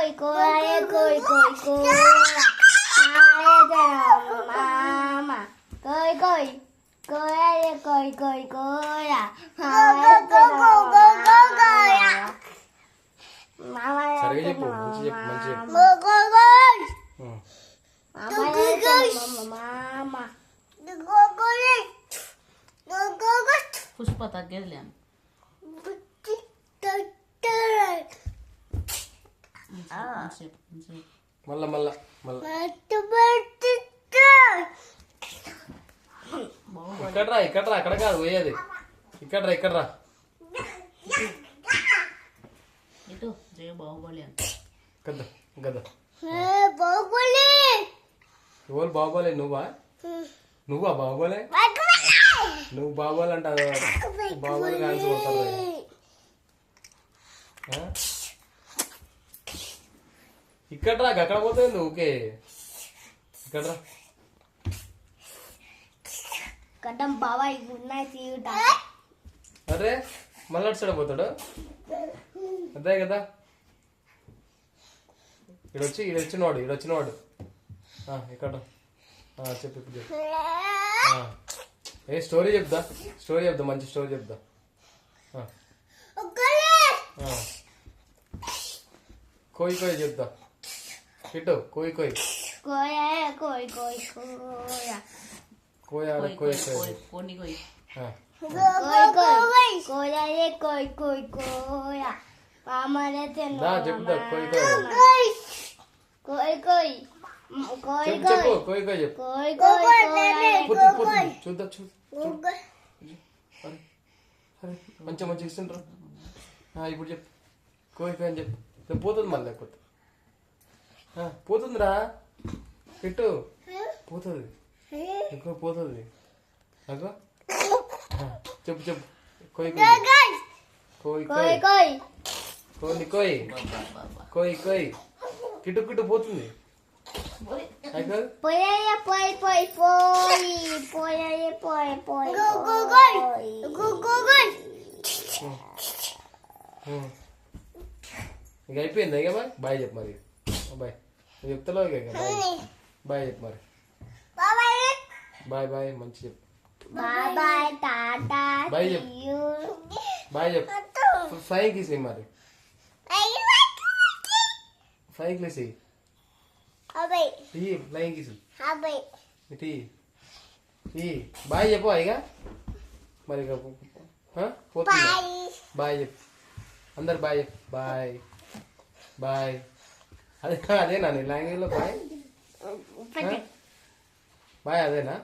koi koi koi koi koi mama koi koi koi koi koi koi mama సరిగా చెప్పు మంచి చెప్పు మంచి చెప్పు mama పుష్ప తగ్గేదిలే మళ్ళా మళ్ళా మళ్ళా ఇక్కడ రా అక్కడ కాదు పోయేది ఇక్కడ రా ఇటు జయ బాహుబలి అంట గద్ద గద్ద బాహుబలి ఎవరు బాహుబలి నువ్వా బాహుబలి నువ్వు బాహుబలి అంట బాహుబలి కాల్సి కొడతారు ఇక్కడ రా అక్కడ పోతుంది ఓకే ఇక్కడ రా కట్టం బాబాయ్ ఉన్నాయి తీయుట అరే మళ్ళీ అటు సైడ్ పోతాడు అదే కదా ఈడొచ్చినవాడు ఇక్కడ చెప్పు ఇప్పుడు చెప్పు ఏ స్టోరీ చెప్దా మంచి స్టోరీ చెప్దా కోయి కోయి చెప్దా ఇటు కోయి కోయి కోయా కోయ్ కోయ్ కోయా కోయి కోయి కొన్ని కోయి కోయా కోయ్ కోయ్ కోయా పామరే తెను దా చెప్దా కోయి కోయి కోయ్ కోయ్ కోయ్ చెప్పు కోయి కోయి చెప్పు కోయ్ కోయ్ పోతుంది చూద్దా అరే మంచి ఇస్తుంటారు ఇప్పుడు చెప్పు కోయి కోయి అని చెప్పు పోతుంది మళ్ళీ లేకపోతే పోతుందిరా పెట్టు పోతుంది ఎక్కువ పోతుంది అగో చెప్పు కోయి కోయి కోయి కోయ్ కోయి కోయి కోయి కోయి కిటు పోతుంది అగో పోయా పోయ్ పోయ్ పోయా పోయ్ పోయ్ ఇక అయిపోయింది ఇక బాయ్ చెప్పు మరి బాయ్ చెప్తాలో ఇక బాయ్ చెప్పు మరి బాయ్ మంచి చెప్పు బాయ్ టాటా బాయ్ చెప్పు బాయ్ చెప్పు ఫ్లైంగ్ కిస్ మరి ఫ్లైంగ్ కిస్ ఫ్లైంగ్ కిస్ ఇటు బాయ్ చెప్పు ఇక మరి ఇక పోతుంది బాయ్ చెప్పు అందరు బాయ్ చెప్పు బాయ్ అదేనా నీ లాంగ్వేజ్లో బాయ్ అదేనా